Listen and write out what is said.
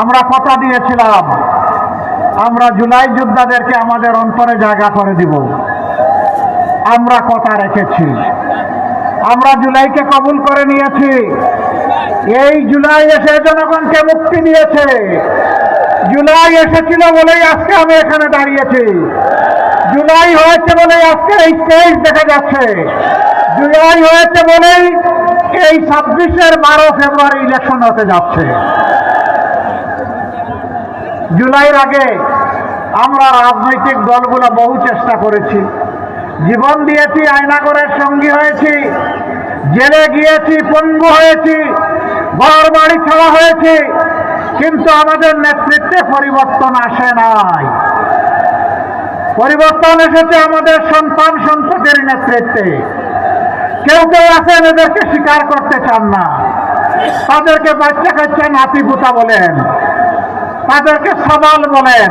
আমরা কথা দিয়েছিলাম আমরা জুলাই যোদ্ধাদেরকে আমাদের অন্তরে জায়গা করে দিব। আমরা কথা রেখেছি, আমরা জুলাইকে কবুল করে নিয়েছি। এই জুলাই এসে জনগণকে মুক্তি দিয়েছে। জুলাই এসেছিল বলেই আজকে আমি এখানে দাঁড়িয়েছি। জুলাই হয়েছে বলেই আজকে এই স্টেজ দেখা যাচ্ছে। জুলাই হয়েছে বলেই এই 12 ফেব্রুয়ারি ইলেকশন হতে যাচ্ছে। জুলাইয়ের আগে আমরা রাজনৈতিক দলগুলো বহু চেষ্টা করেছি, জীবন দিয়েছি, আয়নাঘরের সঙ্গী হয়েছি, জেলে গিয়েছি, পঙ্গু হয়েছি, ঘর বাড়ি ছাড়া হয়েছে, কিন্তু আমাদের নেতৃত্বে পরিবর্তন আসে নাই। পরিবর্তন এসেছে আমাদের সন্তান সন্ততির নেতৃত্বে। কেউ কেউ আছেন এদেরকে স্বীকার করতে চান না, তাদেরকে বাচ্চা কাচ্চা নাতি পুতা বলেন, তাদেরকে সবাল বলেন।